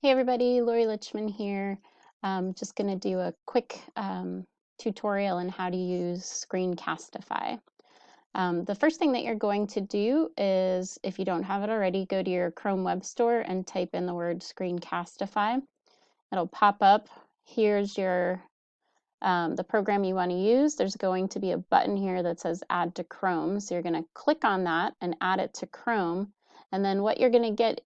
Hey everybody, Lori Lichman here. Just going to do a quick tutorial on how to use Screencastify. The first thing that you're going to do is, if you don't have it already, go to your Chrome Web Store and type in the word Screencastify. It'll pop up. Here's your the program you want to use. There's going to be a button here that says Add to Chrome. So you're going to click on that and add it to Chrome. And then what you're going to get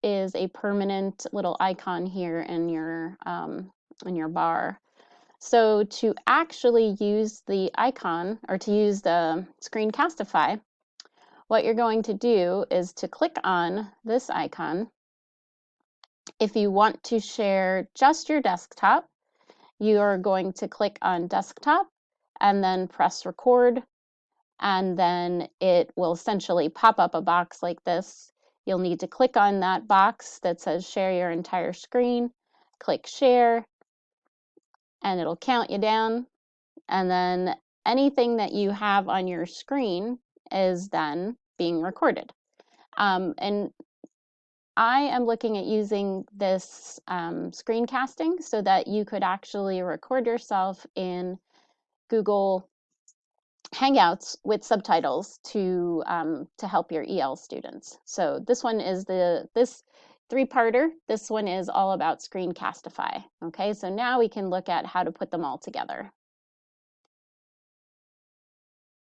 is a permanent little icon here in your bar. So to actually use the icon, or to use the Screencastify, what you're going to do is to click on this icon. If you want to share just your desktop, you are going to click on desktop and then press record, and then it will essentially pop up a box like this. You'll need to click on that box that says share your entire screen, click share, and it'll count you down. And then anything that you have on your screen is then being recorded. And I am looking at using this screencasting so that you could actually record yourself in Google Hangouts with subtitles to help your EL students. So this one is this three-parter. This one is all about Screencastify. Okay, so now we can look at how to put them all together.